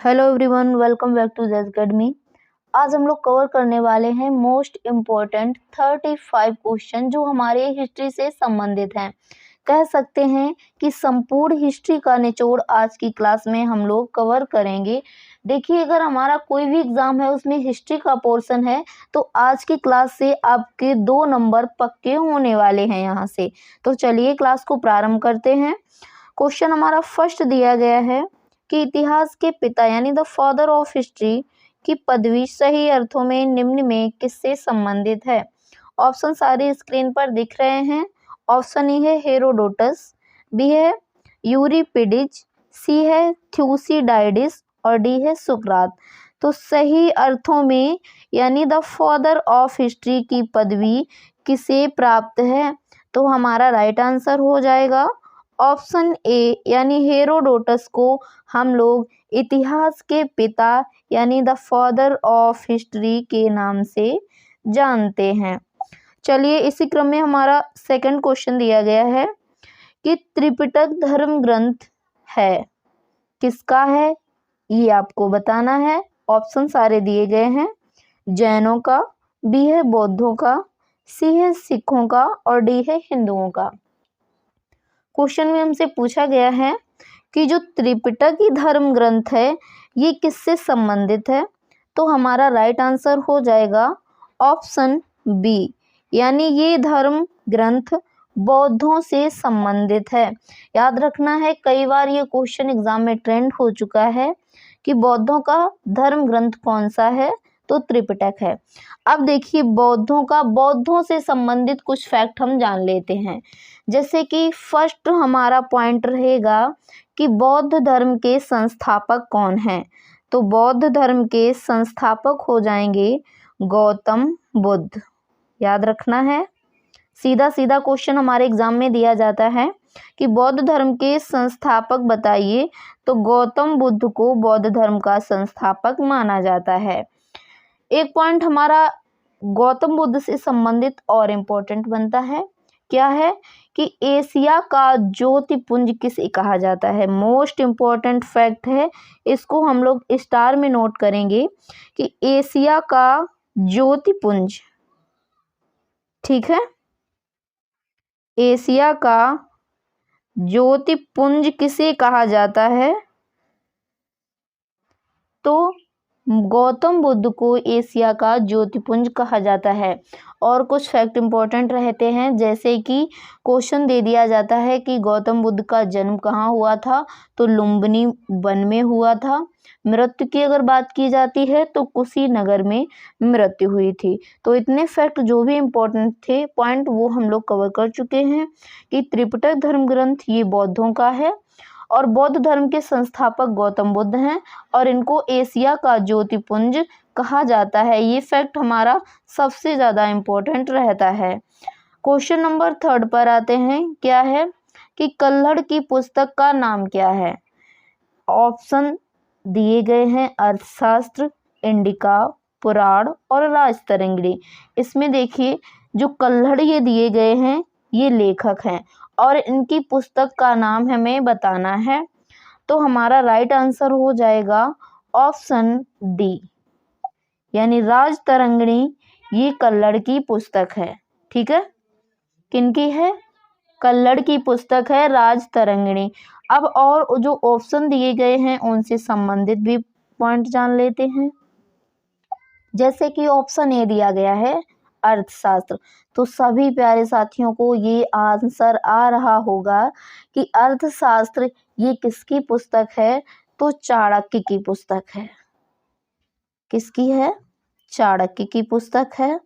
Hello everyone, welcome back to Z academy. आज हम लोग कवर करने वाले हैं मोस्ट इम्पोर्टेंट 35 क्वेश्चन जो हमारे हिस्ट्री से संबंधित हैं। कह सकते हैं कि संपूर्ण हिस्ट्री का निचोड़ आज की क्लास में हम लोग कवर करेंगे। देखिए, अगर हमारा कोई भी एग्जाम है उसमें हिस्ट्री का पोर्शन है तो आज की क्लास से आपके 2 नंबर पक्के होने वाले हैं यहाँ से। तो चलिए क्लास को प्रारंभ करते हैं। क्वेश्चन हमारा फर्स्ट दिया गया है कि इतिहास के पिता यानी द फादर ऑफ हिस्ट्री की पदवी सही अर्थों में निम्न में किससे संबंधित है। ऑप्शन सारे स्क्रीन पर दिख रहे हैं। ऑप्शन ए है हेरोडोटस, बी है यूरिपिडिज, सी है थ्यूसिडाइडिस और डी है सुकरात। तो सही अर्थों में यानी द फादर ऑफ हिस्ट्री की पदवी किसे प्राप्त है, तो हमारा राइट आंसर हो जाएगा ऑप्शन ए यानी हेरोडोटस को हम लोग इतिहास के पिता यानी द फादर ऑफ हिस्ट्री के नाम से जानते हैं। चलिए इसी क्रम में हमारा सेकंड क्वेश्चन दिया गया है कि त्रिपिटक धर्म ग्रंथ है किसका है, ये आपको बताना है। ऑप्शन सारे दिए गए हैं। जैनों का, बी है बौद्धों का, सी है सिखों का और डी है हिंदुओं का। क्वेश्चन में हमसे पूछा गया है कि जो त्रिपिटक ही धर्म ग्रंथ है ये किससे संबंधित है, तो हमारा राइट आंसर हो जाएगा ऑप्शन बी यानी ये धर्म ग्रंथ बौद्धों से संबंधित है। याद रखना है, कई बार ये क्वेश्चन एग्जाम में ट्रेंड हो चुका है कि बौद्धों का धर्म ग्रंथ कौन सा है, तो त्रिपिटक है। अब देखिए, बौद्धों से संबंधित कुछ फैक्ट हम जान लेते हैं। जैसे कि फर्स्ट हमारा पॉइंट रहेगा कि बौद्ध धर्म के संस्थापक कौन हैं, तो बौद्ध धर्म के संस्थापक हो जाएंगे गौतम बुद्ध। याद रखना है, सीधा सीधा क्वेश्चन हमारे एग्जाम में दिया जाता है कि बौद्ध धर्म के संस्थापक बताइए, तो गौतम बुद्ध को बौद्ध धर्म का संस्थापक माना जाता है। एक पॉइंट हमारा गौतम बुद्ध से संबंधित और इम्पोर्टेंट बनता है, क्या है कि एशिया का ज्योतिपुंज किसे कहा जाता है। मोस्ट इम्पोर्टेंट फैक्ट है, इसको हम लोग स्टार में नोट करेंगे कि एशिया का ज्योतिपुंज, ठीक है, एशिया का ज्योतिपुंज किसे कहा जाता है, तो गौतम बुद्ध को एशिया का ज्योतिपुंज कहा जाता है। और कुछ फैक्ट इंपॉर्टेंट रहते हैं, जैसे कि क्वेश्चन दे दिया जाता है कि गौतम बुद्ध का जन्म कहाँ हुआ था, तो लुम्बिनी वन में हुआ था। मृत्यु की अगर बात की जाती है तो कुशीनगर में मृत्यु हुई थी। तो इतने फैक्ट जो भी इम्पोर्टेंट थे पॉइंट वो हम लोग कवर कर चुके हैं कि त्रिपिटक धर्म ग्रंथ ये बौद्धों का है और बौद्ध धर्म के संस्थापक गौतम बुद्ध हैं और इनको एशिया का ज्योतिपुंज कहा जाता है। ये फैक्ट हमारा सबसे ज़्यादा इम्पोर्टेंट रहता है। क्वेश्चन नंबर थर्ड पर आते हैं, क्या है कि कल्हड़ की पुस्तक का नाम क्या है। ऑप्शन दिए गए हैं अर्थशास्त्र, इंडिका, पुराण और राजतरंगिणी। इसमें देखिए, जो कल्हड़ ये दिए गए हैं ये लेखक हैं और इनकी पुस्तक का नाम हमें बताना है, तो हमारा राइट आंसर हो जाएगा ऑप्शन डी यानी राजतरंगिणी। ये कल्हड़ की पुस्तक है, ठीक है, किनकी है, कल्हड़ की पुस्तक है राजतरंगिणी। अब और जो ऑप्शन दिए गए हैं उनसे संबंधित भी पॉइंट जान लेते हैं। जैसे कि ऑप्शन ए दिया गया है अर्थशास्त्र, तो सभी प्यारे साथियों को ये आंसर आ रहा होगा कि अर्थशास्त्र ये किसकी पुस्तक है, तो चाणक्य की पुस्तक है। किसकी है, चाणक्य की पुस्तक है।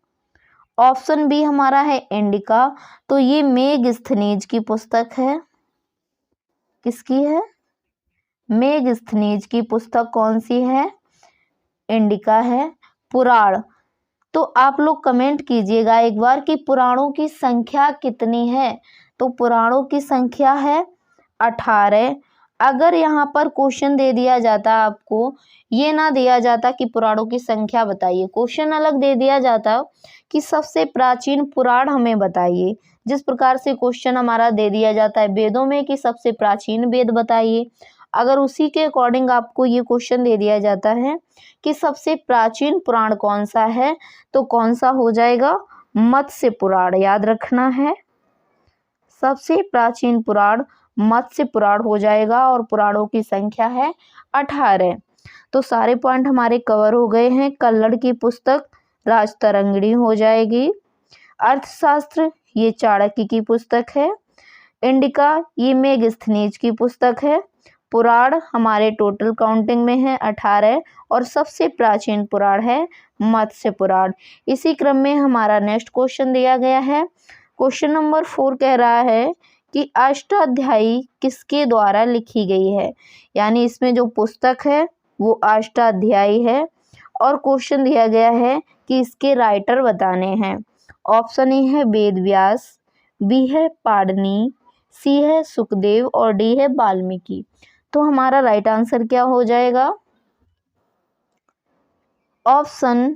ऑप्शन बी हमारा है इंडिका, तो ये मेगस्थनीज की पुस्तक है। किसकी है, मेगस्थनीज की पुस्तक कौन सी है, इंडिका है। पुराण, तो आप लोग कमेंट कीजिएगा एक बार कि पुराणों की संख्या कितनी है, तो पुराणों की संख्या है 18। अगर यहाँ पर क्वेश्चन दे दिया जाता, आपको ये ना दिया जाता कि पुराणों की संख्या बताइए, क्वेश्चन अलग दे दिया जाता कि सबसे प्राचीन पुराण हमें बताइए, जिस प्रकार से क्वेश्चन हमारा दे दिया जाता है वेदों में कि सबसे प्राचीन वेद बताइए, अगर उसी के अकॉर्डिंग आपको ये क्वेश्चन दे दिया जाता है कि सबसे प्राचीन पुराण कौन सा है, तो कौन सा हो जाएगा, मत्स्य पुराण। याद रखना है, सबसे प्राचीन पुराण मत्स्य पुराण हो जाएगा और पुराणों की संख्या है 18। तो सारे पॉइंट हमारे कवर हो गए हैं। कल्लड़ की पुस्तक राजतरंगिणी हो जाएगी। अर्थशास्त्र ये चाणक्य की पुस्तक है। इंडिका ये मेगस्थनीज की पुस्तक है। पुराण हमारे टोटल काउंटिंग में है 18 और सबसे प्राचीन पुराण है मत्स्य पुराण। इसी क्रम में हमारा नेक्स्ट क्वेश्चन दिया गया है। क्वेश्चन नंबर 4 कह रहा है कि अष्टाध्यायी किसके द्वारा लिखी गई है। यानी इसमें जो पुस्तक है वो अष्टाध्यायी है और क्वेश्चन दिया गया है कि इसके राइटर बताने हैं। ऑप्शन ए है वेद व्यास, बी है पाणिनि, सी है सुखदेव और डी है वाल्मीकि। तो हमारा राइट आंसर क्या हो जाएगा, ऑप्शन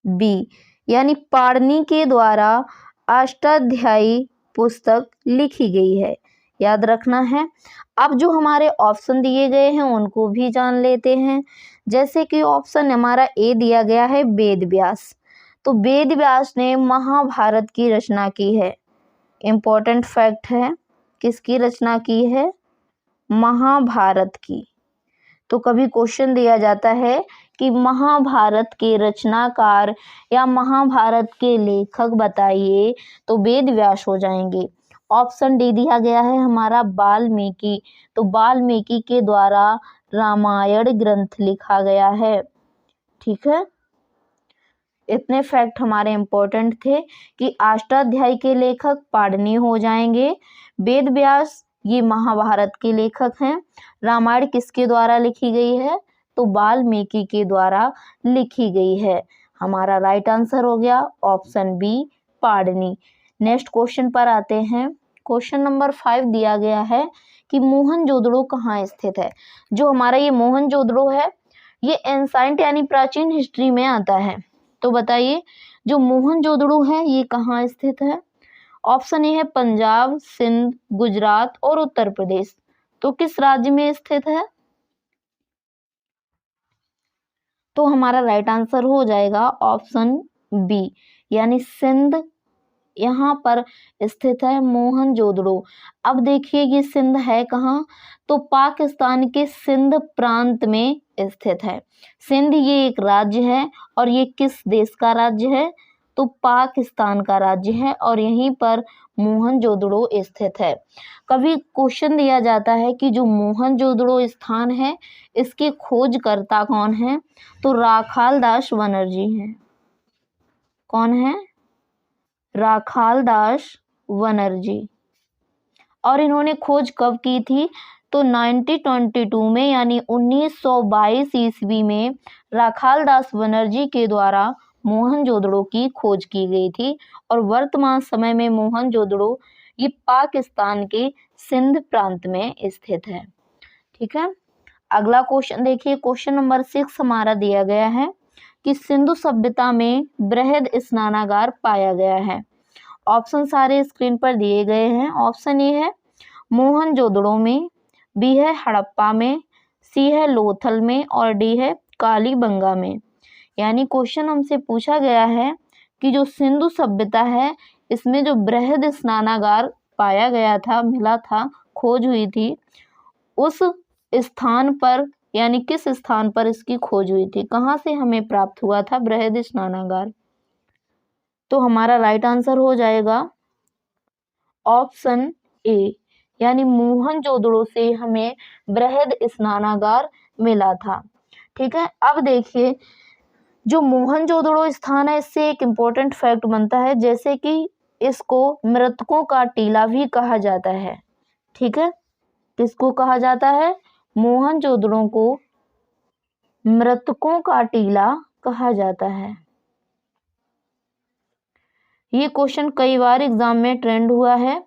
बी, यानी पाणिनि के द्वारा अष्टाध्यायी पुस्तक लिखी गई है। याद रखना है। अब जो हमारे ऑप्शन दिए गए हैं उनको भी जान लेते हैं। जैसे कि ऑप्शन हमारा ए दिया गया है वेद व्यास, तो वेद व्यास ने महाभारत की रचना की है। इम्पोर्टेंट फैक्ट है, किसकी रचना की है, महाभारत की। तो कभी क्वेश्चन दिया जाता है कि महाभारत के रचनाकार या महाभारत के लेखक बताइए, तो वेद व्यास हो जाएंगे। ऑप्शन डी दिया गया है हमारा वाल्मीकि, तो वाल्मीकि के द्वारा रामायण ग्रंथ लिखा गया है। ठीक है, इतने फैक्ट हमारे इम्पोर्टेंट थे कि अष्टाध्यायी के लेखक पाणिनि हो जाएंगे। वेद व्यास ये महाभारत के लेखक हैं। रामायण किसके द्वारा लिखी गई है, तो वाल्मीकि के द्वारा लिखी गई है। हमारा राइट आंसर हो गया option B Panini. Next question पर आते हैं। क्वेश्चन नंबर 5 दिया गया है कि मोहनजोदड़ो कहाँ स्थित है। जो हमारा ये मोहनजोदड़ो है ये एंसाइंट यानी प्राचीन हिस्ट्री में आता है। तो बताइए जो मोहनजोदड़ो है ये कहाँ स्थित है। ऑप्शन ए है पंजाब, सिंध, गुजरात और उत्तर प्रदेश। तो किस राज्य में स्थित है, तो हमारा राइट आंसर हो जाएगा ऑप्शन बी, यानी सिंध यहाँ पर स्थित है मोहनजोदड़ो। अब देखिए ये सिंध है कहाँ, तो पाकिस्तान के सिंध प्रांत में स्थित है। सिंध ये एक राज्य है और ये किस देश का राज्य है, तो पाकिस्तान का राज्य है और यहीं पर मोहनजोदड़ो स्थित है। कभी क्वेश्चन दिया जाता है कि जो मोहनजोदड़ो स्थान है इसके खोजकर्ता कौन है, तो राखालदास बनर्जी हैं। कौन है, राखालदास बनर्जी। और इन्होंने खोज कब की थी, तो 1922 में यानी 1922 ईस्वी में राखालदास बनर्जी के द्वारा मोहनजोदड़ो की खोज की गई थी। और वर्तमान समय में मोहनजोदड़ो ये पाकिस्तान के सिंध प्रांत में स्थित है। ठीक है, अगला क्वेश्चन देखिए। क्वेश्चन नंबर 6 हमारा दिया गया है कि सिंधु सभ्यता में बृहद स्नानागार पाया गया है। ऑप्शन सारे स्क्रीन पर दिए गए हैं। ऑप्शन ए है मोहनजोदड़ो में, बी है हड़प्पा में, सी है लोथल में और डी है कालीबंगा में। यानी क्वेश्चन हमसे पूछा गया है कि जो सिंधु सभ्यता है इसमें जो बृहद स्नानागार पाया गया था, मिला था, खोज हुई थी, उस स्थान पर यानी किस स्थान पर इसकी खोज हुई थी, कहाँ से हमें प्राप्त हुआ था बृहद स्नानागार। तो हमारा राइट आंसर हो जाएगा ऑप्शन ए, यानी मोहनजोदड़ो से हमें बृहद स्नानागार मिला था। ठीक है, अब देखिए जो मोहनजोदड़ो स्थान है इससे एक इम्पोर्टेंट फैक्ट बनता है, जैसे कि इसको मृतकों का टीला भी कहा जाता है। ठीक है, किसको कहा जाता है, मोहनजोदड़ो को मृतकों का टीला कहा जाता है। ये क्वेश्चन कई बार एग्जाम में ट्रेंड हुआ है।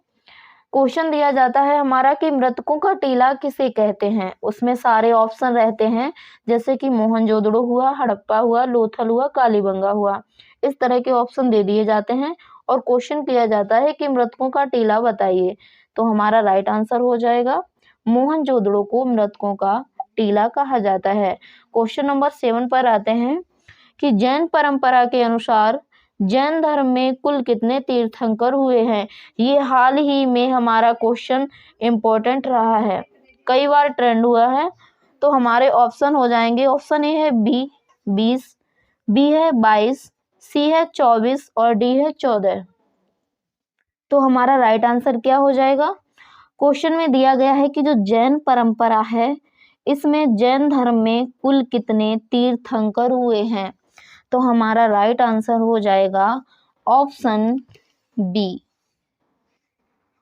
क्वेश्चन दिया जाता है हमारा कि मृतकों का टीला किसे कहते हैं, उसमें सारे ऑप्शन रहते हैं, जैसे कि मोहनजोदड़ो हुआ, हड़प्पा हुआ, लोथल हुआ, कालीबंगा हुआ। इस तरह के ऑप्शन दे दिए जाते हैं और क्वेश्चन किया जाता है कि मृतकों का टीला बताइए। तो हमारा राइट आंसर हो जाएगा मोहनजोदड़ो को मृतकों का टीला कहा जाता है। क्वेश्चन नंबर 7 पर आते हैं कि जैन परंपरा के अनुसार जैन धर्म में कुल कितने तीर्थंकर हुए हैं। ये हाल ही में हमारा क्वेश्चन इम्पोर्टेंट रहा है, कई बार ट्रेंड हुआ है। तो हमारे ऑप्शन हो जाएंगे, ऑप्शन ए है बी 20, बी है 22, सी है 24 और डी है 14। तो हमारा राइट आंसर क्या हो जाएगा? क्वेश्चन में दिया गया है कि जो जैन परंपरा है इसमें जैन धर्म में कुल कितने तीर्थंकर हुए हैं। तो हमारा राइट आंसर हो जाएगा ऑप्शन बी,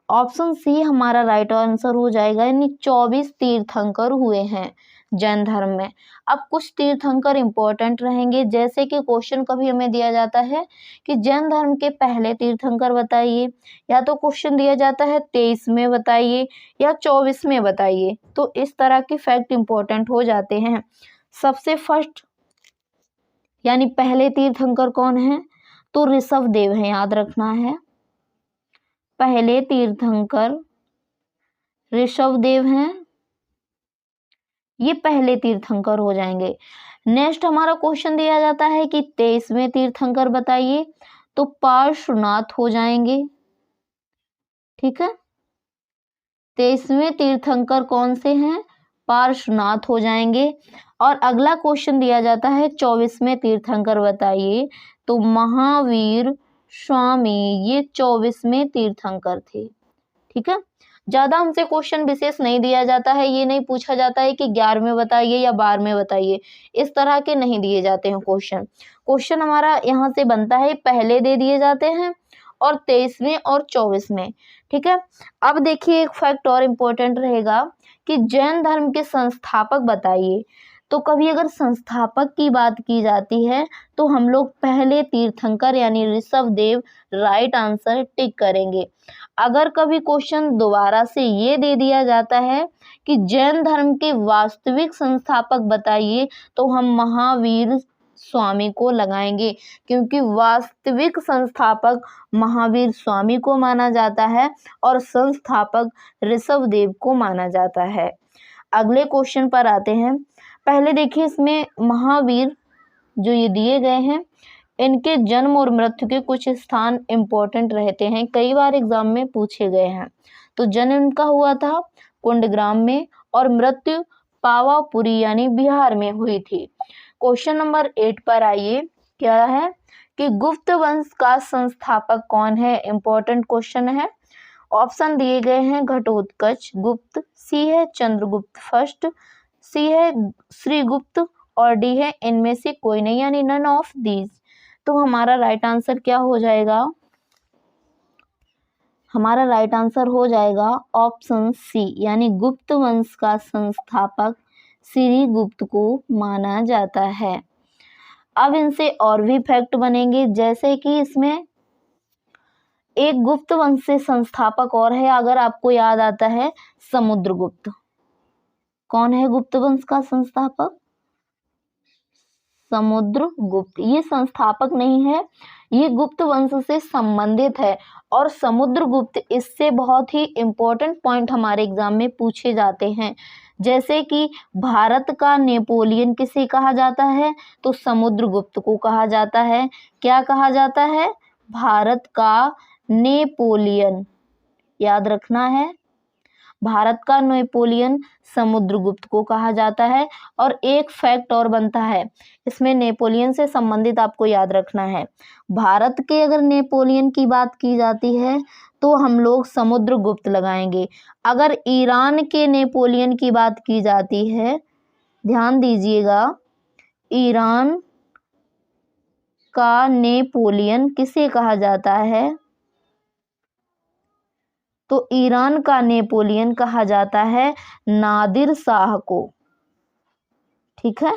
ऑप्शन सी हमारा राइट आंसर हो जाएगा, यानी 24 तीर्थंकर हुए हैं जैन धर्म में। अब कुछ तीर्थंकर इंपॉर्टेंट रहेंगे, जैसे कि क्वेश्चन कभी हमें दिया जाता है कि जैन धर्म के पहले तीर्थंकर बताइए, या तो क्वेश्चन दिया जाता है 23 में बताइए या 24 में बताइए। तो इस तरह के फैक्ट इंपॉर्टेंट हो जाते हैं। सबसे फर्स्ट यानी पहले तीर्थंकर कौन है? तो ऋषभ देव है, याद रखना है। पहले तीर्थंकर ऋषभ देव हैं, ये पहले तीर्थंकर हो जाएंगे। नेक्स्ट हमारा क्वेश्चन दिया जाता है कि 23वें तीर्थंकर बताइए, तो पार्श्वनाथ हो जाएंगे। ठीक है, 23वें तीर्थंकर कौन से हैं? पार्श्वनाथ हो जाएंगे। और अगला क्वेश्चन दिया जाता है 24वें तीर्थंकर बताइए, तो महावीर स्वामी, ये 24वें तीर्थंकर थे। ठीक है, ज्यादा हमसे क्वेश्चन विशेष नहीं दिया जाता है, ये नहीं पूछा जाता है कि 11वें बताइए या 12वें बताइए, इस तरह के नहीं दिए जाते हैं क्वेश्चन। क्वेश्चन हमारा यहाँ से बनता है, पहले दे दिए जाते हैं और 23वें और 24वें। ठीक है, अब देखिए एक फैक्ट और इम्पोर्टेंट रहेगा कि जैन धर्म के संस्थापक बताइए। तो कभी अगर संस्थापक की बात की जाती है तो हम लोग पहले तीर्थंकर यानी Rishabh Dev right answer tick करेंगे। अगर कभी क्वेश्चन दोबारा से ये दे दिया जाता है कि जैन धर्म के वास्तविक संस्थापक बताइए, तो हम महावीर स्वामी को लगाएंगे, क्योंकि वास्तविक संस्थापक महावीर स्वामी को माना जाता है और संस्थापक ऋषभ देव को माना जाता है। अगले क्वेश्चन पर आते हैं। पहले देखिए इसमें महावीर जो ये दिए गए हैं, इनके जन्म और मृत्यु के कुछ स्थान इम्पोर्टेंट रहते हैं, कई बार एग्जाम में पूछे गए हैं। तो जन्म इनका हुआ था कुंडग्राम में और मृत्यु पावापुरी यानी बिहार में हुई थी। क्वेश्चन नंबर 8 पर आइए, क्या है कि गुप्त वंश का संस्थापक कौन है? इंपॉर्टेंट क्वेश्चन है। ऑप्शन दिए गए हैं घटोत्कच गुप्त, सी है चंद्रगुप्त फर्स्ट, सी है श्रीगुप्त और डी है इनमें से कोई नहीं यानी नन ऑफ दीज। तो हमारा राइट आंसर क्या हो जाएगा? हमारा राइट आंसर हो जाएगा ऑप्शन सी, यानी गुप्त वंश का संस्थापक श्रीगुप्त को माना जाता है। अब इनसे और भी फैक्ट बनेंगे, जैसे कि इसमें एक गुप्त वंश से संस्थापक और है, अगर आपको याद आता है समुद्रगुप्त। कौन है गुप्त वंश का संस्थापक? समुद्रगुप्त। ये संस्थापक नहीं है, ये गुप्त वंश से संबंधित है। और समुद्रगुप्त, इससे बहुत ही इंपॉर्टेंट पॉइंट हमारे एग्जाम में पूछे जाते हैं, जैसे कि भारत का नेपोलियन किसे कहा जाता है? तो समुद्रगुप्त को कहा जाता है। क्या कहा जाता है? भारत का नेपोलियन, याद रखना है, भारत का नेपोलियन समुद्रगुप्त को कहा जाता है। और एक फैक्ट और बनता है इसमें, नेपोलियन से संबंधित आपको याद रखना है, भारत के अगर नेपोलियन की बात की जाती है तो हम लोग समुद्रगुप्त लगाएंगे। अगर ईरान के नेपोलियन की बात की जाती है, ध्यान दीजिएगा, ईरान का नेपोलियन किसे कहा जाता है? तो ईरान का नेपोलियन कहा जाता है नादिर शाह को। ठीक है,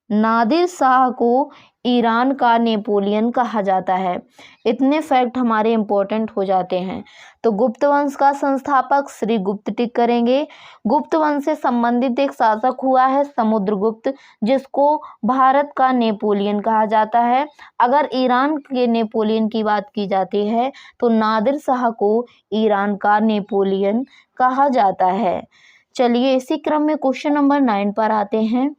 नादिर शाह को ईरान का नेपोलियन कहा जाता है। इतने फैक्ट हमारे इम्पोर्टेंट हो जाते हैं। तो गुप्त वंश का संस्थापक श्री गुप्त टिक करेंगे। गुप्त वंश से संबंधित एक शासक हुआ है समुद्रगुप्त, जिसको भारत का नेपोलियन कहा जाता है। अगर ईरान के नेपोलियन की बात की जाती है तो नादिर शाह को ईरान का नेपोलियन कहा जाता है। चलिए इसी क्रम में क्वेश्चन नंबर 9 पर आते हैं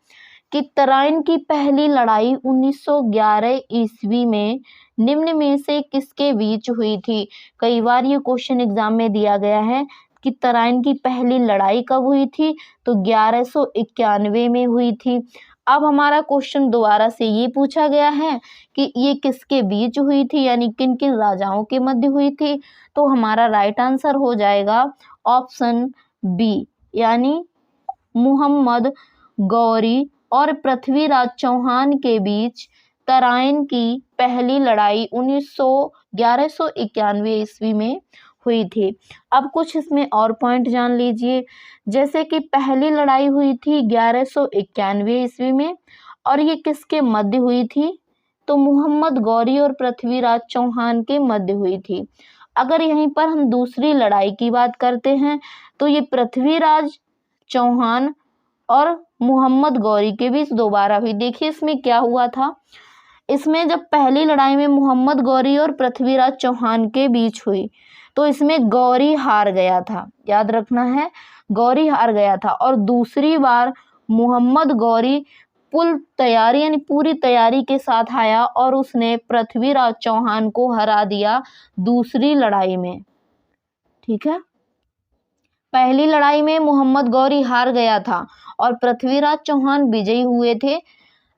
कि तराइन की पहली लड़ाई 1911 ईस्वी में निम्न में से किसके बीच हुई थी। कई बार ये क्वेश्चन एग्जाम में दिया गया है कि तराइन की पहली लड़ाई कब हुई थी, तो 1191 में हुई थी। अब हमारा क्वेश्चन दोबारा से ये पूछा गया है कि ये किसके बीच हुई थी, यानी किन किन राजाओं के मध्य हुई थी। तो हमारा राइट आंसर हो जाएगा ऑप्शन बी, यानी मुहम्मद गौरी और पृथ्वीराज चौहान के बीच तराइन की पहली लड़ाई 1191 ईस्वी में हुई थी। अब कुछ इसमें और पॉइंट जान लीजिए, जैसे कि पहली लड़ाई हुई थी 1191 ईस्वी में, और ये किसके मध्य हुई थी, तो मुहम्मद गौरी और पृथ्वीराज चौहान के मध्य हुई थी। अगर यहीं पर हम दूसरी लड़ाई की बात करते हैं तो ये पृथ्वीराज चौहान और मुहम्मद गौरी के बीच दोबारा हुई। देखिए इसमें क्या हुआ था, इसमें जब पहली लड़ाई में मोहम्मद गौरी और पृथ्वीराज चौहान के बीच हुई तो इसमें गौरी हार गया था, याद रखना है, गौरी हार गया था। और दूसरी बार मोहम्मद गौरी फुल तैयारी यानी पूरी तैयारी के साथ आया और उसने पृथ्वीराज चौहान को हरा दिया दूसरी लड़ाई में। ठीक है, पहली लड़ाई में मोहम्मद गौरी हार गया था और पृथ्वीराज चौहान विजयी हुए थे।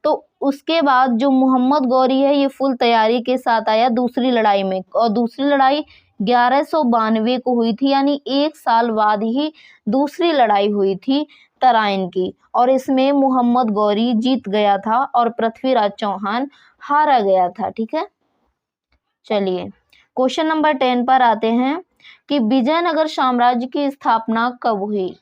तो उसके बाद जो मोहम्मद गौरी है ये फुल तैयारी के साथ आया दूसरी लड़ाई में, और दूसरी लड़ाई 1192 को हुई थी, यानी एक साल बाद ही दूसरी लड़ाई हुई थी तराइन की, और इसमें मोहम्मद गौरी जीत गया था और पृथ्वीराज चौहान हारा गया था। ठीक है, चलिए क्वेश्चन नंबर 10 पर आते हैं कि विजयनगर साम्राज्य की स्थापना कब हुई।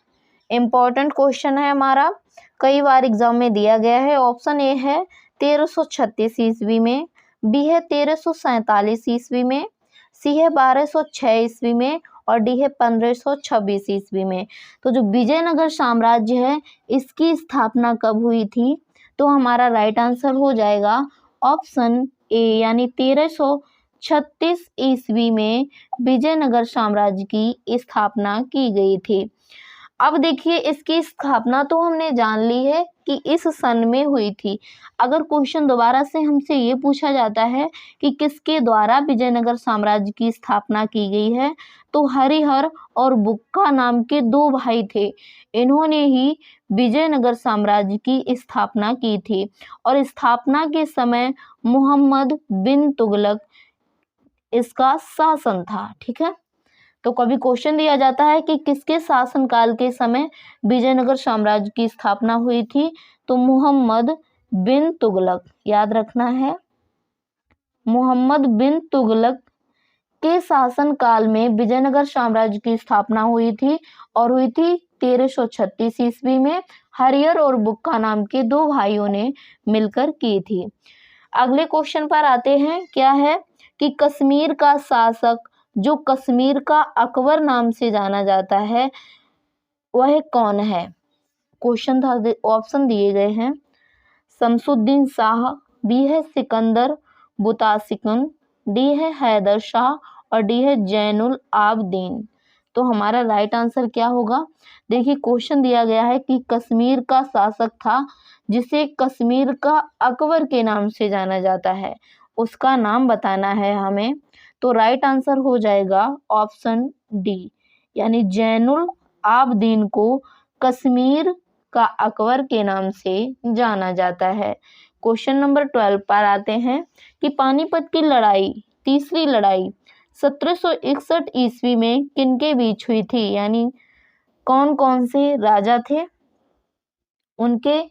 इम्पोर्टेंट क्वेश्चन है हमारा, कई बार एग्जाम में दिया गया है। ऑप्शन ए है 1336 ईस्वी में, बी है 1347 ईस्वी में, सी है 1206 ईस्वी में, और डी है 1526 ईस्वी में। तो जो विजयनगर साम्राज्य है इसकी स्थापना कब हुई थी, तो हमारा राइट आंसर हो जाएगा ऑप्शन ए, यानी 1336 ईस्वी में विजयनगर साम्राज्य की स्थापना की गई थी। अब देखिए इसकी स्थापना तो हमने जान ली है कि इस सन में हुई थी। अगर क्वेश्चन दोबारा से हमसे ये पूछा जाता है कि किसके द्वारा विजयनगर साम्राज्य की स्थापना की गई है, तो हरिहर और बुक्का नाम के दो भाई थे, इन्होंने ही विजयनगर साम्राज्य की स्थापना की थी। और स्थापना के समय मोहम्मद बिन तुगलक इसका शासन था। ठीक है, तो कभी क्वेश्चन दिया जाता है कि किसके शासनकाल के समय विजयनगर साम्राज्य की स्थापना हुई थी, तो मोहम्मद बिन तुगलक, याद रखना है, मोहम्मद बिन तुगलक के शासनकाल में विजयनगर साम्राज्य की स्थापना हुई थी, और हुई थी 1336 ईस्वी में। हरिहर और बुक्का नाम के दो भाइयों ने मिलकर की थी। अगले क्वेश्चन पर आते हैं, क्या है कि कश्मीर का शासक जो कश्मीर का अकबर नाम से जाना जाता है वह कौन है। क्वेश्चन था, ऑप्शन दिए गए हैं, शमसुद्दीन शाह, बी है सिकंदर बुतासिकन, डी है हैदर शाह, और डी है जैनुल आबदीन। तो हमारा राइट आंसर क्या होगा, देखिए क्वेश्चन दिया गया है कि कश्मीर का शासक था जिसे कश्मीर का अकबर के नाम से जाना जाता है, उसका नाम बताना है हमें। तो राइट आंसर हो जाएगा ऑप्शन डी, यानी जैनुल आबदीन को कश्मीर का अकबर के नाम से जाना जाता है। क्वेश्चन नंबर 12 पर आते हैं कि पानीपत की लड़ाई, तीसरी लड़ाई 1761 ईस्वी में किनके बीच हुई थी, यानी कौन कौन से राजा थे उनके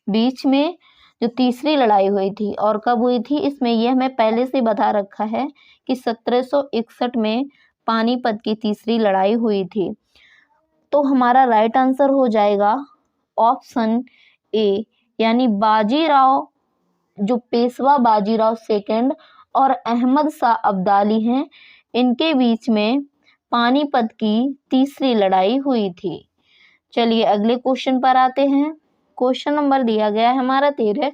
बीच में जो तीसरी लड़ाई हुई थी और कब हुई थी। इसमें यह हमें पहले से बता रखा है कि 1761 में पानीपत की तीसरी लड़ाई हुई थी। तो हमारा राइट आंसर हो जाएगा ऑप्शन ए, यानी बाजीराव जो पेशवा बाजीराव सेकंड और अहमद शाह अब्दाली हैं, इनके बीच में पानीपत की तीसरी लड़ाई हुई थी। चलिए अगले क्वेश्चन पर आते हैं। क्वेश्चन नंबर दिया गया है हमारा 13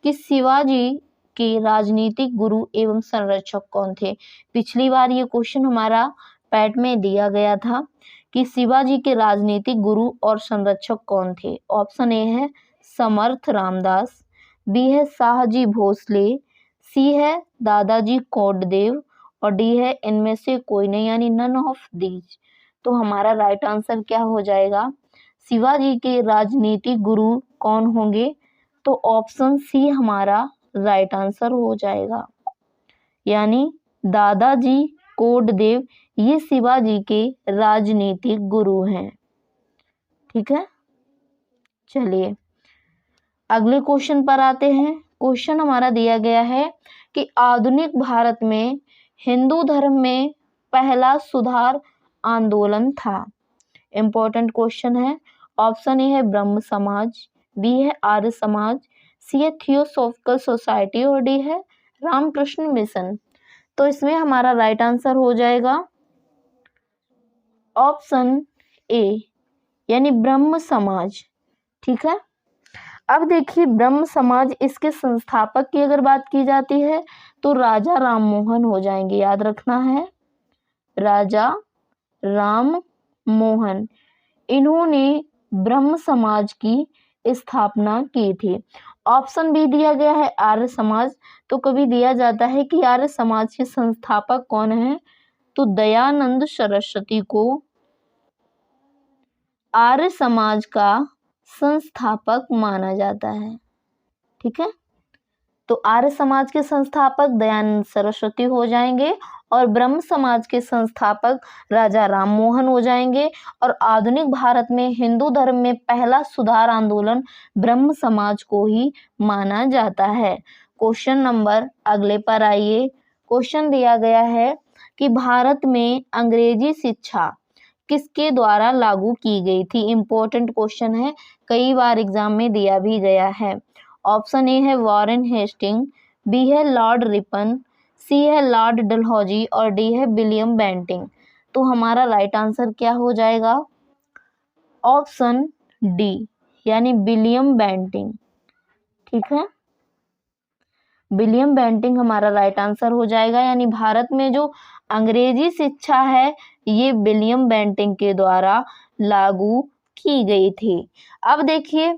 कि शिवाजी के राजनीतिक गुरु एवं संरक्षक कौन थे। पिछली बार ये क्वेश्चन हमारा पैट में दिया गया था कि शिवाजी के राजनीतिक गुरु और संरक्षक कौन थे। ऑप्शन ए है समर्थ रामदास, बी है शाहजी भोसले, सी है दादाजी कोंडदेव और डी है इनमें से कोई नहीं यानी नन ऑफ दीज। तो हमारा राइट आंसर क्या हो जाएगा, शिवाजी के राजनीतिक गुरु कौन होंगे, तो ऑप्शन सी हमारा राइट आंसर हो जाएगा, यानी दादाजी कोंडदेव ये शिवाजी के राजनीतिक गुरु हैं। ठीक है, चलिए अगले क्वेश्चन पर आते हैं। क्वेश्चन हमारा दिया गया है कि आधुनिक भारत में हिंदू धर्म में पहला सुधार आंदोलन था। इंपॉर्टेंट क्वेश्चन है। ऑप्शन ए है ब्रह्म समाज, बी है आर्य समाज, सी है थियोसॉफिकल सोसाइटी और डी है रामकृष्ण मिशन। तो इसमें हमारा राइट आंसर हो जाएगा ऑप्शन ए यानी ब्रह्म समाज। ठीक है, अब देखिए ब्रह्म समाज, इसके संस्थापक की अगर बात की जाती है तो राजा राम मोहन हो जाएंगे। याद रखना है, राजा राम मोहन, इन्होंने ब्रह्म समाज की स्थापना की थी। ऑप्शन बी दिया गया है आर्य समाज। तो कभी दिया जाता है कि आर्य समाज के संस्थापक कौन है, तो दयानंद सरस्वती को आर्य समाज का संस्थापक माना जाता है। ठीक है, तो आर्य समाज के संस्थापक दयानंद सरस्वती हो जाएंगे और ब्रह्म समाज के संस्थापक राजा राम मोहन हो जाएंगे। और आधुनिक भारत में हिंदू धर्म में पहला सुधार आंदोलन ब्रह्म समाज को ही माना जाता है। क्वेश्चन नंबर अगले पर आइए। क्वेश्चन दिया गया है कि भारत में अंग्रेजी शिक्षा किसके द्वारा लागू की गई थी। इंपॉर्टेंट क्वेश्चन है, कई बार एग्जाम में दिया भी गया है। ऑप्शन ए है वॉरेन हेस्टिंग, बी है लॉर्ड रिपन, सी है लॉर्ड डलहौजी और डी है विलियम बेंटिंग। तो हमारा राइट आंसर क्या हो जाएगा, ऑप्शन डी यानी विलियम बेंटिंग। ठीक है, विलियम बेंटिंग हमारा राइट आंसर हो जाएगा, यानी भारत में जो अंग्रेजी शिक्षा है ये विलियम बेंटिंग के द्वारा लागू की गई थी। अब देखिए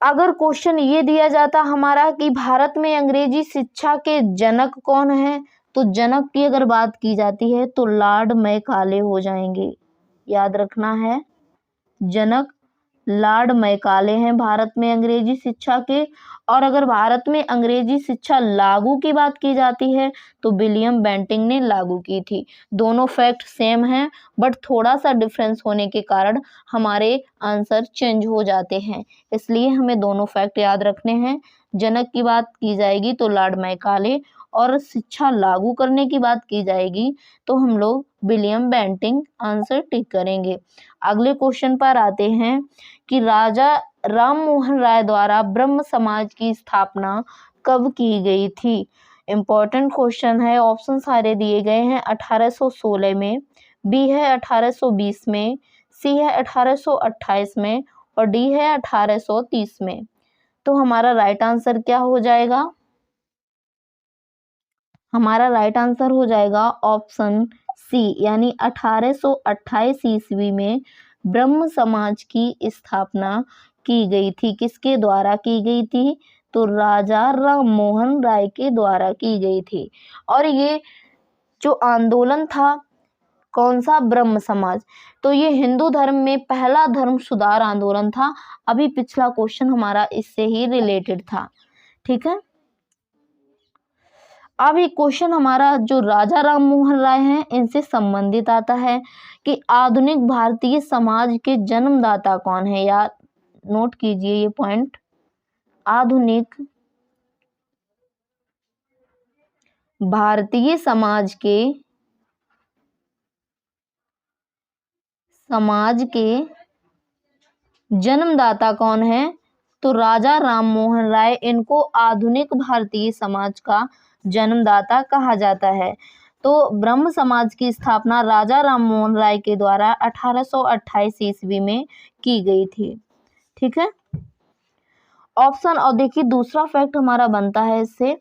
अगर क्वेश्चन ये दिया जाता हमारा कि भारत में अंग्रेजी शिक्षा के जनक कौन है, तो जनक की अगर बात की जाती है तो लॉर्ड मैकाले हो जाएंगे। याद रखना है, जनक लॉर्ड मैकाले हैं भारत में अंग्रेजी शिक्षा के। और अगर भारत में अंग्रेजी शिक्षा लागू की बात की जाती है तो विलियम बेंटिंग ने लागू की थी। दोनों फैक्ट सेम हैं बट थोड़ा सा डिफरेंस होने के कारण हमारे आंसर चेंज हो जाते हैं, इसलिए हमें दोनों फैक्ट याद रखने हैं। जनक की बात की जाएगी तो लॉर्ड मैकाले और शिक्षा लागू करने की बात की जाएगी तो हम लोग विलियम बेंटिंग आंसर टिक करेंगे। अगले क्वेश्चन पर आते हैं कि राजा राम मोहन राय द्वारा ब्रह्म समाज की स्थापना कब की गई थी। इंपॉर्टेंट क्वेश्चन है, ऑप्शन सारे दिए गए हैं। 1816 में, बी है 1820 में, सी है 1828 में और डी है 1830 में। तो हमारा राइट आंसर क्या हो जाएगा, हमारा राइट आंसर हो जाएगा ऑप्शन सी यानी 1828 ईस्वी में ब्रह्म समाज की स्थापना की गई थी। किसके द्वारा की गई थी, तो राजा राम मोहन राय के द्वारा की गई थी। और ये जो आंदोलन था कौन सा, ब्रह्म समाज, तो ये हिंदू धर्म में पहला धर्म सुधार आंदोलन था। अभी पिछला क्वेश्चन हमारा इससे ही रिलेटेड था। ठीक है, अब ये क्वेश्चन हमारा जो राजा राम मोहन राय हैं इनसे संबंधित आता है कि आधुनिक भारतीय समाज के जन्मदाता कौन है। याद नोट कीजिए ये पॉइंट, आधुनिक भारतीय समाज के जन्मदाता कौन है, तो राजा राम मोहन राय, इनको आधुनिक भारतीय समाज का जन्मदाता कहा जाता है। तो ब्रह्म समाज की स्थापना राजा राम मोहन राय के द्वारा 1828 ईस्वी में की गई थी। ठीक है। ऑप्शन, और देखिए दूसरा फैक्ट हमारा बनता है इससे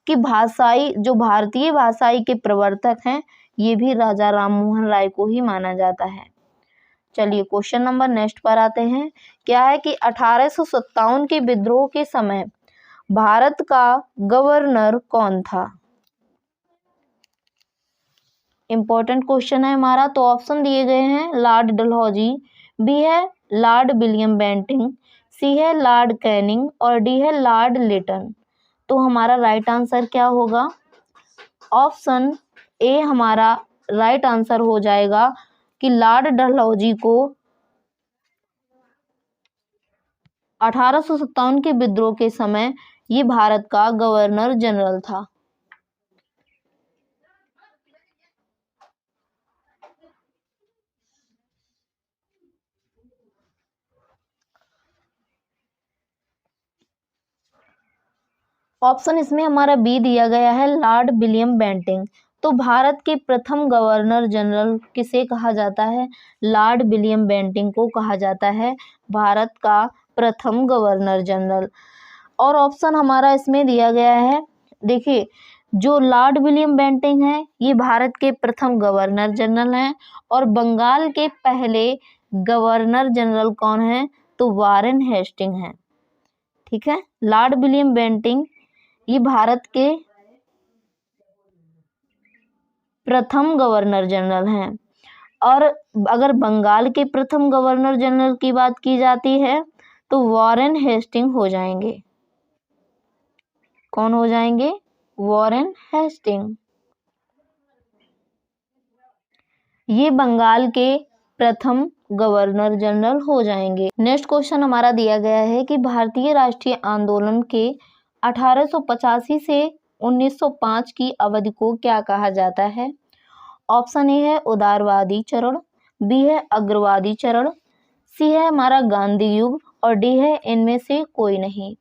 कि भाषाई, जो भारतीय भाषाई के प्रवर्तक हैं, ये भी राजा राम मोहन राय को ही माना जाता है। चलिए क्वेश्चन नंबर नेक्स्ट पर आते हैं। क्या है कि 1857 के विद्रोह के समय भारत का गवर्नर कौन था? इंपॉर्टेंट क्वेश्चन है हमारा। तो ऑप्शन दिए गए हैं, लॉर्ड डलहौजी, बी है लॉर्ड विलियम बेंटिंग, सी है लॉर्ड कैनिंग और डी है लॉर्ड लिटन। तो हमारा राइट आंसर क्या होगा? ऑप्शन ए हमारा राइट आंसर हो जाएगा कि लॉर्ड डलहौजी को 1857 के विद्रोह के समय ये भारत का गवर्नर जनरल था। ऑप्शन इसमें हमारा बी दिया गया है, लॉर्ड विलियम बेंटिंग। तो भारत के प्रथम गवर्नर जनरल किसे कहा जाता है? लॉर्ड विलियम बेंटिंग को कहा जाता है भारत का प्रथम गवर्नर जनरल। और ऑप्शन हमारा इसमें दिया गया है, देखिए जो लॉर्ड विलियम बेंटिंग है ये भारत के प्रथम गवर्नर जनरल हैं, और बंगाल के पहले गवर्नर जनरल कौन है? तो वारेन हेस्टिंग हैं। ठीक है। लॉर्ड विलियम बेंटिंग ये भारत के प्रथम गवर्नर जनरल हैं, और अगर बंगाल के प्रथम गवर्नर जनरल की बात की जाती है तो वारेन हेस्टिंग हो जाएंगे। कौन हो जाएंगे? Warren Hasting. ये बंगाल के प्रथम गवर्नर जनरल हो जाएंगे। नेक्स्ट क्वेश्चन हमारा दिया गया है कि भारतीय राष्ट्रीय आंदोलन के 1885 से 1905 की अवधि को क्या कहा जाता है? ऑप्शन ए है उदारवादी चरण, बी है अग्रवादी चरण, सी है हमारा गांधी युग और डी है इनमें से कोई नहीं।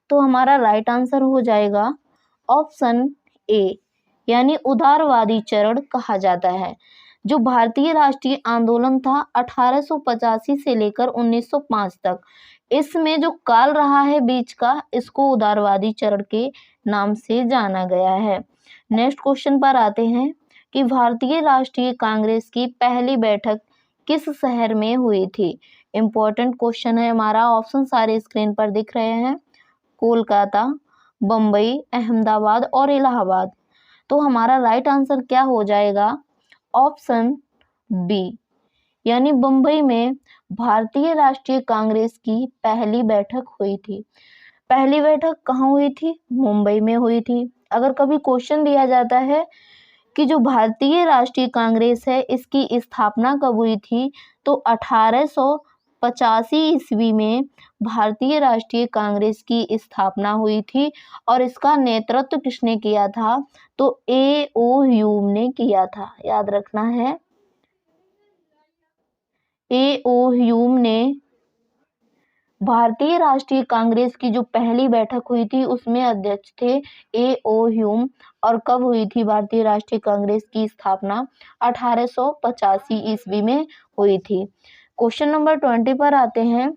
तो हमारा राइट आंसर हो जाएगा ऑप्शन ए, यानी उदारवादी चरण कहा जाता है। जो भारतीय राष्ट्रीय आंदोलन था 1885 से लेकर 1905 तक, इसमें जो काल रहा है बीच का, इसको उदारवादी चरण के नाम से जाना गया है। नेक्स्ट क्वेश्चन पर आते हैं कि भारतीय राष्ट्रीय कांग्रेस की पहली बैठक किस शहर में हुई थी? इंपॉर्टेंट क्वेश्चन है हमारा। ऑप्शन सारे स्क्रीन पर दिख रहे हैं, कोलकाता, बम्बई, अहमदाबाद और इलाहाबाद। तो हमारा राइट आंसर क्या हो जाएगा? ऑप्शन बी, यानी बम्बई में भारतीय राष्ट्रीय कांग्रेस की पहली बैठक हुई थी। पहली बैठक कहाँ हुई थी? मुंबई में हुई थी। अगर कभी क्वेश्चन दिया जाता है कि जो भारतीय राष्ट्रीय कांग्रेस है इसकी स्थापना कब हुई थी, तो 1885 ईस्वी में भारतीय राष्ट्रीय कांग्रेस की स्थापना हुई थी, और इसका नेतृत्व किसने किया था? तो ए.ओ. ह्यूम ने किया था। याद रखना है, ए.ओ. ह्यूम ने भारतीय राष्ट्रीय कांग्रेस की जो पहली बैठक हुई थी उसमें अध्यक्ष थे ए.ओ. ह्यूम। और कब हुई थी भारतीय राष्ट्रीय कांग्रेस की स्थापना? 1885 ईस्वी में हुई थी। क्वेश्चन नंबर 20 पर आते हैं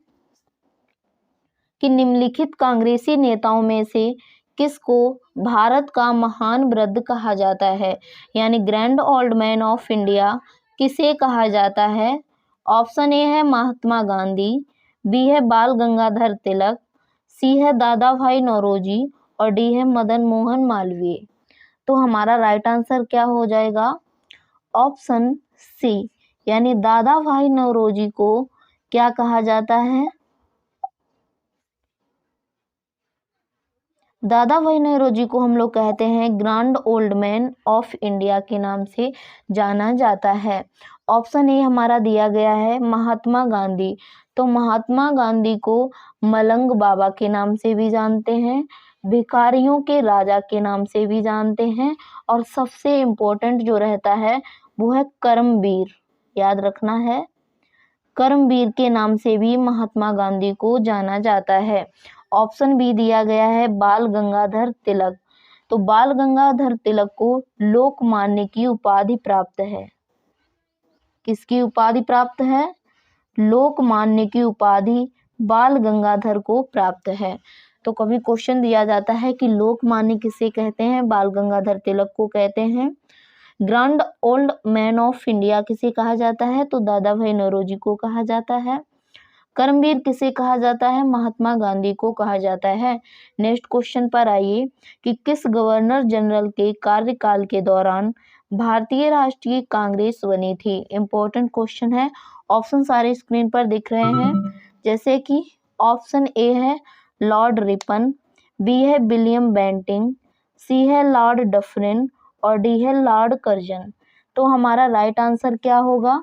कि निम्नलिखित कांग्रेसी नेताओं में से किसको भारत का महान वृद्ध कहा जाता है, यानी grand old man of India किसे कहा जाता है? ऑप्शन ए है महात्मा गांधी, बी है बाल गंगाधर तिलक, सी है दादा भाई नौरोजी और डी है मदन मोहन मालवीय। तो हमारा राइट आंसर क्या हो जाएगा? ऑप्शन सी, यानी दादा भाई नौरोजी को क्या कहा जाता है? दादा भाई नौरोजी को हम लोग कहते हैं grand old man of India के नाम से जाना जाता है। ऑप्शन ए हमारा दिया गया है महात्मा गांधी। तो महात्मा गांधी को मलंग बाबा के नाम से भी जानते हैं, भिखारियों के राजा के नाम से भी जानते हैं, और सबसे इम्पोर्टेंट जो रहता है वो है कर्मवीर। याद रखना है, कर्मवीर के नाम से भी महात्मा गांधी को जाना जाता है। ऑप्शन बी दिया गया है बाल गंगाधर तिलक। तो बाल गंगाधर तिलक को लोकमान्य की उपाधि प्राप्त है। किसकी उपाधि प्राप्त है? लोकमान्य की उपाधि बाल गंगाधर को प्राप्त है। तो कभी क्वेश्चन दिया जाता है कि लोकमान्य किसे कहते हैं? बाल गंगाधर तिलक को कहते हैं। Grand old man of India किसे कहा जाता है? तो दादा भाई नौरोजी को कहा जाता है। कर्मवीर किसे कहा जाता है? महात्मा गांधी को कहा जाता है। नेक्स्ट क्वेश्चन पर आइए कि किस गवर्नर जनरल के कार्यकाल के दौरान भारतीय राष्ट्रीय कांग्रेस बनी थी? इंपॉर्टेंट क्वेश्चन है। ऑप्शन सारे स्क्रीन पर दिख रहे हैं, जैसे कि ऑप्शन ए है लॉर्ड रिपन, बी है विलियम बेंटिंग, सी है लॉर्ड डफरिन और डी है लॉर्ड कर्जन। तो हमारा राइट आंसर क्या होगा?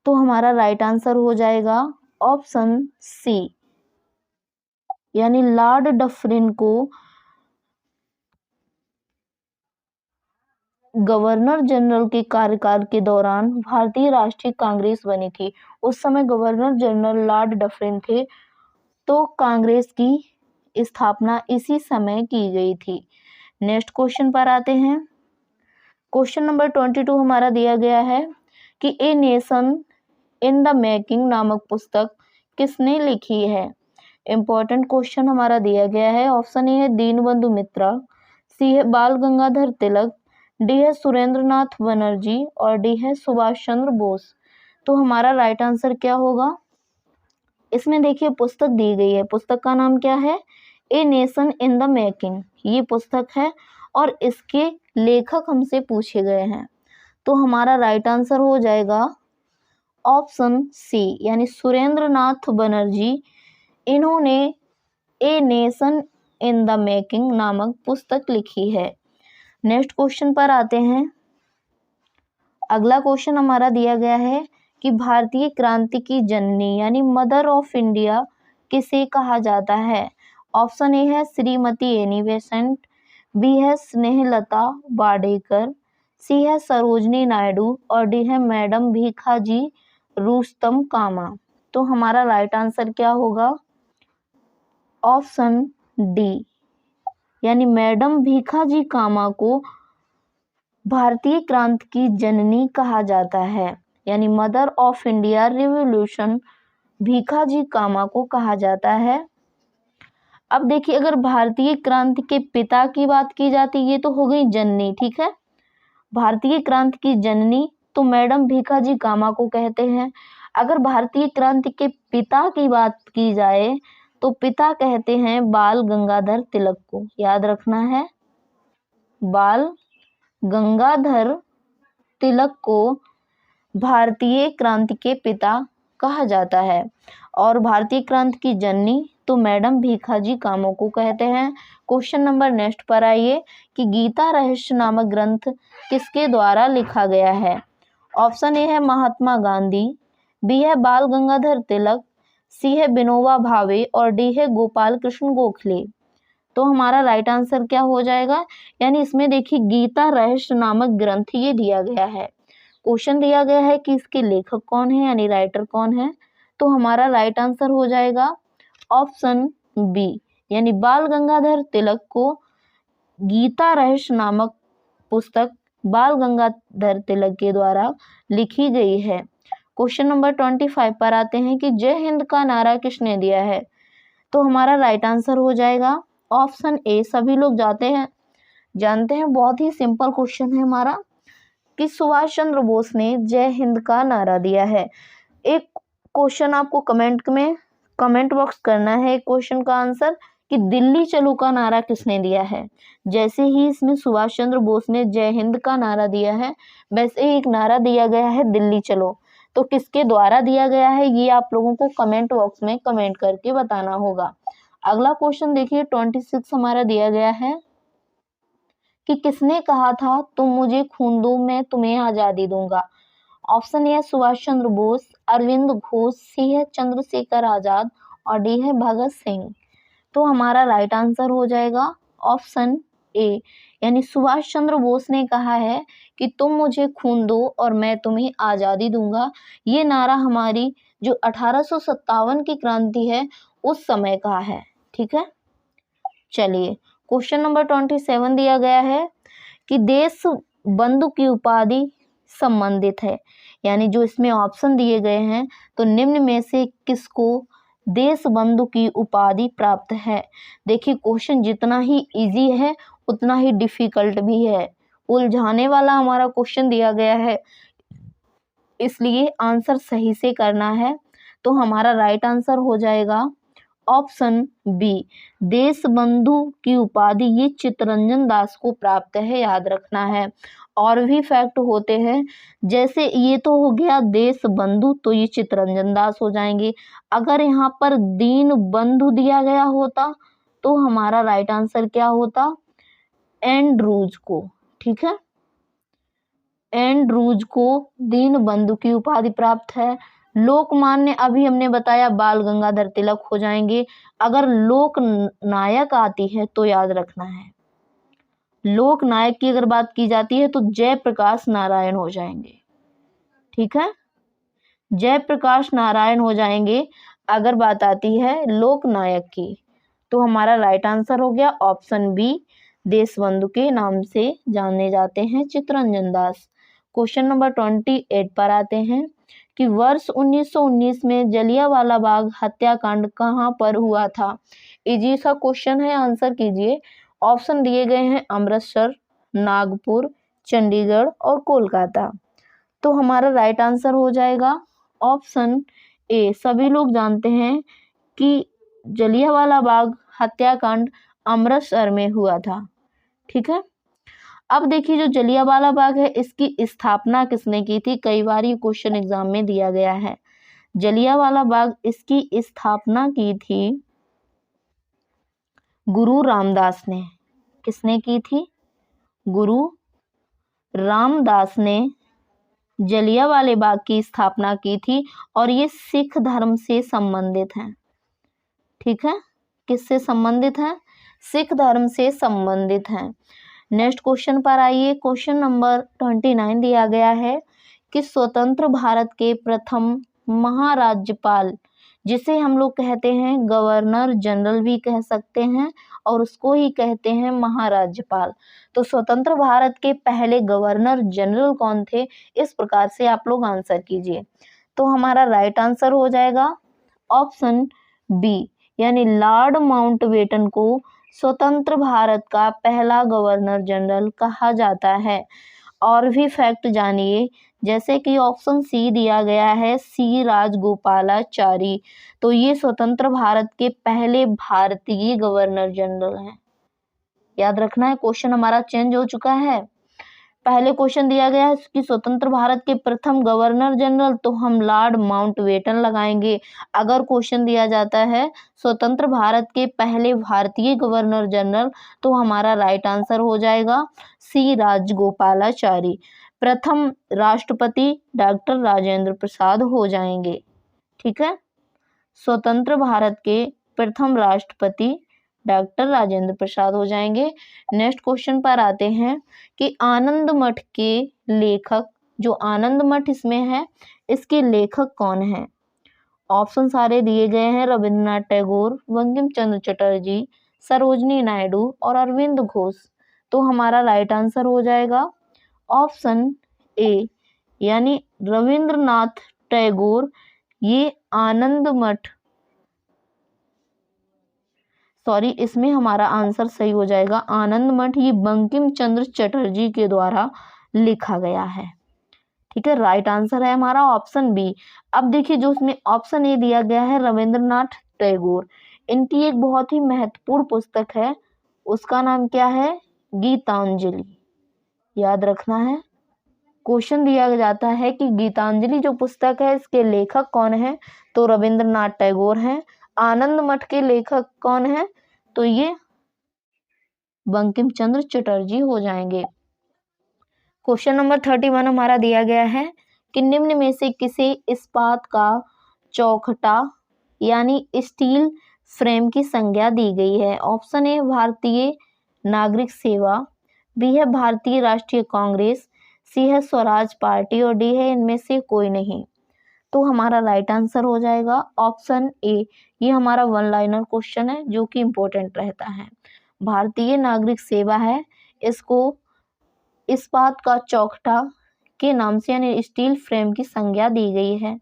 तो हमारा राइट आंसर हो जाएगा ऑप्शन सी, यानी लॉर्ड डफरिन को गवर्नर जनरल के कार्यकाल के दौरान भारतीय राष्ट्रीय कांग्रेस बनी थी। उस समय गवर्नर जनरल लॉर्ड डफरिन थे, तो कांग्रेस की स्थापना इसी समय की गई थी। नेक्स्ट क्वेश्चन पर आते हैं। क्वेश्चन नंबर 22 हमारा दिया गया है कि a nation in the making नामक पुस्तक किसने लिखी है? इंपॉर्टेंट क्वेश्चन हमारा दिया गया है। ऑप्शन ए है दीनबंधु मित्रा, सी है बाल गंगाधर तिलक, डी है सुरेंद्रनाथ बनर्जी और डी है सुभाष चंद्र बोस। तो हमारा राइट आंसर क्या होगा? इसमें देखिए पुस्तक दी गई है, पुस्तक का नाम क्या है? A nation in the making, ये पुस्तक है और इसके लेखक हमसे पूछे गए हैं। तो हमारा राइट आंसर हो जाएगा ऑप्शन सी, यानी सुरेंद्रनाथ बनर्जी। इन्होंने a nation in the making नामक पुस्तक लिखी है। नेक्स्ट क्वेश्चन पर आते हैं। अगला क्वेश्चन हमारा दिया गया है कि भारतीय क्रांति की जननी यानी मदर ऑफ इंडिया किसे कहा जाता है? ऑप्शन ए है श्रीमती एनी बेसेंट, बी है स्नेहलता वाडेकर, सी है सरोजनी नायडू और डी है मैडम भीखाजी रुस्तम कामा। तो हमारा राइट आंसर क्या होगा? ऑप्शन डी, यानी मैडम भीखाजी कामा को भारतीय क्रांति की जननी कहा जाता है, यानी mother of India revolution Bhikaji कामा को कहा जाता है। अब देखिए, अगर भारतीय क्रांति के पिता की बात की जाती, ये तो हो गई जननी, ठीक है। भारतीय क्रांति की जननी तो मैडम भीखाजी कामा को कहते हैं। अगर भारतीय क्रांति के पिता की बात की जाए तो पिता कहते हैं बाल गंगाधर तिलक को, याद रखना है, बाल गंगाधर तिलक को भारतीय क्रांति के पिता कहा जाता है। और भारतीय क्रांति की जननी तो मैडम भीखाजी कामा को कहते हैं। क्वेश्चन नंबर नेक्स्ट पर आइए कि गीता रहस्य नामक ग्रंथ किसके द्वारा लिखा गया है? ऑप्शन ए है महात्मा गांधी, बी है बाल गंगाधर तिलक, सी है विनोबा भावे और डी है गोपाल कृष्ण गोखले। तो हमारा राइट आंसर क्या हो जाएगा? यानी इसमें देखिए गीता रहस्य नामक ग्रंथ ये दिया गया है। क्वेश्चन दिया गया है कि इसके लेखक कौन है, यानी राइटर कौन है। तो हमारा राइट आंसर हो जाएगा ऑप्शन बी, यानी बाल गंगाधर तिलक को गीता रहस्य नामक पुस्तक बाल गंगाधर तिलक के द्वारा लिखी गई है। क्वेश्चन नंबर 25 पर आते हैं कि जय हिंद का नारा किसने दिया है? तो हमारा राइट आंसर हो जाएगा ऑप्शन ए, सभी लोग जानते हैं, बहुत ही सिंपल क्वेश्चन है हमारा, कि सुभाष चंद्र बोस ने जय हिंद का नारा दिया है। एक क्वेश्चन आपको कमेंट बॉक्स करना है एक क्वेश्चन का आंसर कि दिल्ली चलो का नारा किसने दिया है। जैसे ही इसमें सुभाष चंद्र बोस ने जय हिंद का नारा दिया है, वैसे ही एक नारा दिया गया है दिल्ली चलो। तो किसके द्वारा दिया गया है ये आप लोगों को कमेंट बॉक्स में कमेंट करके बताना होगा। अगला क्वेश्चन देखिए 26 हमारा दिया गया है कि किसने कहा था तुम मुझे खून दो मैं तुम्हें आजादी दूंगा? ऑप्शन ए है सुभाष चंद्र बोस, अरविंद घोष, सी है चंद्रशेखर आजाद और डी है भगत सिंह। तो हमारा राइट आंसर हो जाएगा ऑप्शन ए यानी सुभाष चंद्र बोस ने कहा है कि तुम मुझे खून दो और मैं तुम्हें आज़ादी दूंगा। ये नारा हमारी जो 1857 की क्रांति है उस समय का है। ठीक है, चलिए क्वेश्चन नंबर 27 दिया गया है कि देश बंधु की उपाधि संबंधित है, यानी जो इसमें ऑप्शन दिए गए हैं तो निम्न में से किसको देश बंधु की उपाधि प्राप्त है। देखिए क्वेश्चन जितना ही इजी है उतना ही डिफिकल्ट भी है, उलझाने वाला हमारा क्वेश्चन दिया गया है, इसलिए आंसर सही से करना है। तो हमारा राइट आंसर हो जाएगा ऑप्शन बी, देश बंधु की उपाधि ये चित्तरंजन दास को प्राप्त है, याद रखना है। और भी फैक्ट होते हैं, जैसे ये तो हो गया देश बंधु, तो ये चित्तरंजन दास हो जाएंगे। अगर यहाँ पर दीन बंधु दिया गया होता तो हमारा राइट आंसर क्या होता, एंड्रूज को। ठीक है, एंड्रूज को दीन बंधु की उपाधि प्राप्त है। लोकमान्य अभी हमने बताया बाल गंगाधर तिलक हो जाएंगे। अगर लोक नायक आती है तो याद रखना है, लोक नायक की अगर बात की जाती है तो जयप्रकाश नारायण हो जाएंगे। ठीक है, जयप्रकाश नारायण हो जाएंगे अगर बात आती है लोक नायक की। तो हमारा राइट आंसर हो गया ऑप्शन बी, देशबंधु के नाम से जाने जाते हैं चित्तरंजन दास। क्वेश्चन नंबर 28 पर आते हैं कि वर्ष 1919 में जलियांवाला बाग हत्याकांड कहां पर हुआ था। इजी सा क्वेश्चन है, आंसर कीजिए। ऑप्शन दिए गए हैं अमृतसर, नागपुर, चंडीगढ़ और कोलकाता। तो हमारा राइट आंसर हो जाएगा ऑप्शन ए। सभी लोग जानते हैं कि जलियांवाला बाग हत्याकांड अमृतसर में हुआ था। ठीक है, अब देखिए जो जलियांवाला बाग है इसकी स्थापना किसने की थी, कई बार ये क्वेश्चन एग्जाम में दिया गया है। जलियांवाला बाग इसकी स्थापना की थी गुरु रामदास ने। किसने की थी, गुरु रामदास ने जलियांवाले बाग की स्थापना की थी और ये सिख धर्म से संबंधित है। ठीक है, किससे संबंधित है, सिख धर्म से संबंधित है। नेक्स्ट क्वेश्चन पर आइए। क्वेश्चन नंबर 29 दिया गया है कि स्वतंत्र भारत के प्रथम महाराज्यपाल, जिसे हम लोग कहते हैं गवर्नर जनरल भी कह सकते हैं और उसको ही कहते हैं महाराज्यपाल, तो स्वतंत्र भारत के पहले गवर्नर जनरल कौन थे, इस प्रकार से आप लोग आंसर कीजिए। तो हमारा राइट आंसर हो जाएगा ऑप्शन बी, यानी लॉर्ड माउंटबेटन को स्वतंत्र भारत का पहला गवर्नर जनरल कहा जाता है। और भी फैक्ट जानिए, जैसे कि ऑप्शन सी दिया गया है सी राजगोपालाचारी, तो ये स्वतंत्र भारत के पहले भारतीय गवर्नर जनरल हैं। याद रखना है, क्वेश्चन हमारा चेंज हो चुका है। पहले क्वेश्चन दिया गया है कि स्वतंत्र भारत के प्रथम गवर्नर जनरल, तो हम लॉर्ड माउंटबेटन लगाएंगे। अगर क्वेश्चन दिया जाता है स्वतंत्र भारत के पहले भारतीय गवर्नर जनरल, तो हमारा राइट आंसर हो जाएगा सी राजगोपालाचारी। प्रथम राष्ट्रपति डॉक्टर राजेंद्र प्रसाद हो जाएंगे। ठीक है, स्वतंत्र भारत के प्रथम राष्ट्रपति डॉक्टर राजेंद्र प्रसाद हो जाएंगे। नेक्स्ट क्वेश्चन पर आते हैं कि आनंद मठ के लेखक, जो आनंद मठ इसमें है इसके लेखक कौन हैं। ऑप्शन सारे दिए गए हैं, रविंद्रनाथ टैगोर, बंकिम चंद्र चटर्जी, सरोजनी नायडू और अरविंद घोष। तो हमारा राइट आंसर हो जाएगा ऑप्शन ए, यानी रविंद्रनाथ टैगोर। ये आनंद मठ, सॉरी इसमें हमारा आंसर सही हो जाएगा आनंद मठ, ये बंकिम चंद्र चटर्जी के द्वारा लिखा गया है। ठीक है, राइट आंसर है हमारा ऑप्शन बी। अब देखिए जो उसमें ऑप्शन ए दिया गया है रविंद्रनाथ टैगोर, इनकी एक बहुत ही महत्वपूर्ण पुस्तक है, उसका नाम क्या है, गीतांजलि। याद रखना है, क्वेश्चन दिया जाता है कि गीतांजलि जो पुस्तक है इसके लेखक कौन है, तो रविंद्रनाथ टैगोर हैं। आनंद मठ के लेखक कौन है, तो ये बंकिम चंद्र चटर्जी हो जाएंगे। क्वेश्चन नंबर 31 हमारा दिया गया है कि निम्न में से किसे इस्पात का चौखटा यानी स्टील फ्रेम की संज्ञा दी गई है। ऑप्शन ए भारतीय नागरिक सेवा, बी है भारतीय राष्ट्रीय कांग्रेस, सी है स्वराज पार्टी और डी है इनमें से कोई नहीं। तो हमारा राइट आंसर हो जाएगा ऑप्शन ए। ये हमारा वन लाइनर क्वेश्चन है जो कि इम्पोर्टेंट रहता है। भारतीय नागरिक सेवा है, इसको इस्पात का चौखटा के नाम से यानी स्टील फ्रेम की संज्ञा दी गई है।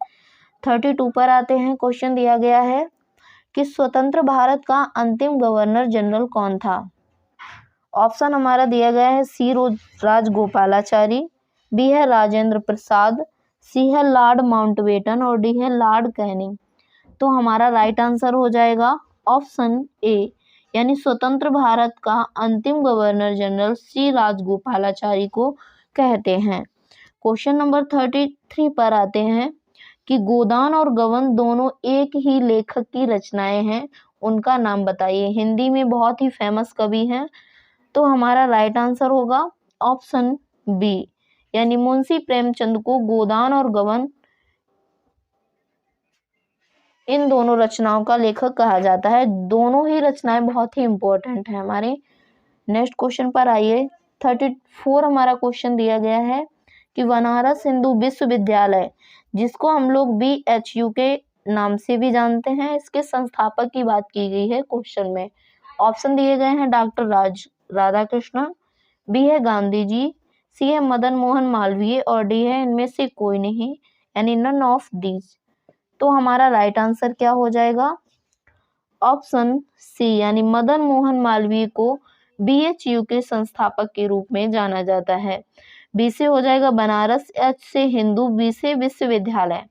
32 पर आते हैं। क्वेश्चन दिया गया है कि स्वतंत्र भारत का अंतिम गवर्नर जनरल कौन था। ऑप्शन हमारा दिया गया है सी राजगोपालाचारी, बी है राजेंद्र प्रसाद, सी है लॉर्ड माउंटबेटन और डी है लॉर्ड कैनिंग। तो हमारा राइट आंसर हो जाएगा ऑप्शन ए, यानी स्वतंत्र भारत का अंतिम गवर्नर जनरल सी राजगोपालाचारी को कहते हैं। क्वेश्चन नंबर 33 पर आते हैं कि गोदान और गबन दोनों एक ही लेखक की रचनाएं हैं, उनका नाम बताइए। हिंदी में बहुत ही फेमस कवि हैं। तो हमारा राइट आंसर होगा ऑप्शन बी, यानी मुंशी प्रेमचंद को गोदान और गबन इन दोनों रचनाओं का लेखक कहा जाता है। दोनों ही रचनाएं बहुत ही इंपॉर्टेंट है हमारे। नेक्स्ट क्वेश्चन पर आइए। 34 हमारा क्वेश्चन दिया गया है कि बनारस हिंदू विश्वविद्यालय, जिसको हम लोग BHU के नाम से भी जानते हैं, इसके संस्थापक की बात की गई है क्वेश्चन में। ऑप्शन दिए गए हैं डॉक्टर राधाकृष्णन, बी है गांधी जी, सी है मदन मोहन मालवीय और डी है इनमें से कोई नहीं, यानी नन ऑफ दीज। तो हमारा राइट आंसर क्या हो जाएगा ऑप्शन सी, यानी मदन मोहन मालवीय को BHU के संस्थापक के रूप में जाना जाता है। बी से हो जाएगा बनारस, एच से हिंदू, बी से विश्वविद्यालय।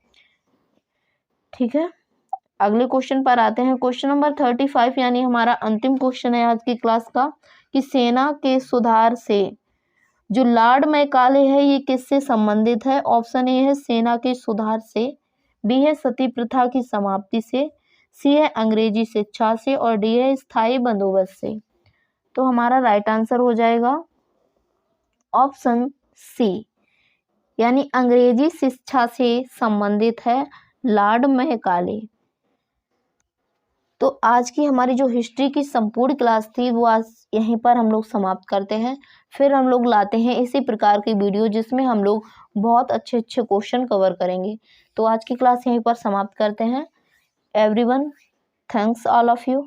ठीक है, अगले क्वेश्चन पर आते हैं। क्वेश्चन नंबर 35 यानी हमारा अंतिम क्वेश्चन है आज की क्लास का कि सेना के सुधार से जो लॉर्ड मैकाले है ये किससे संबंधित है। ऑप्शन ए है सेना के सुधार से, बी है सती प्रथा की समाप्ति से, सी है अंग्रेजी शिक्षा से और डी है स्थायी बंदोबस्त से। तो हमारा राइट आंसर हो जाएगा ऑप्शन सी, यानी अंग्रेजी शिक्षा से संबंधित है लॉर्ड मैकाले। तो आज की हमारी जो हिस्ट्री की संपूर्ण क्लास थी वो आज यहीं पर हम लोग समाप्त करते हैं। फिर हम लोग लाते हैं इसी प्रकार की वीडियो जिसमें हम लोग बहुत अच्छे अच्छे क्वेश्चन कवर करेंगे। तो आज की क्लास यहीं पर समाप्त करते हैं। Everyone, thanks all of you.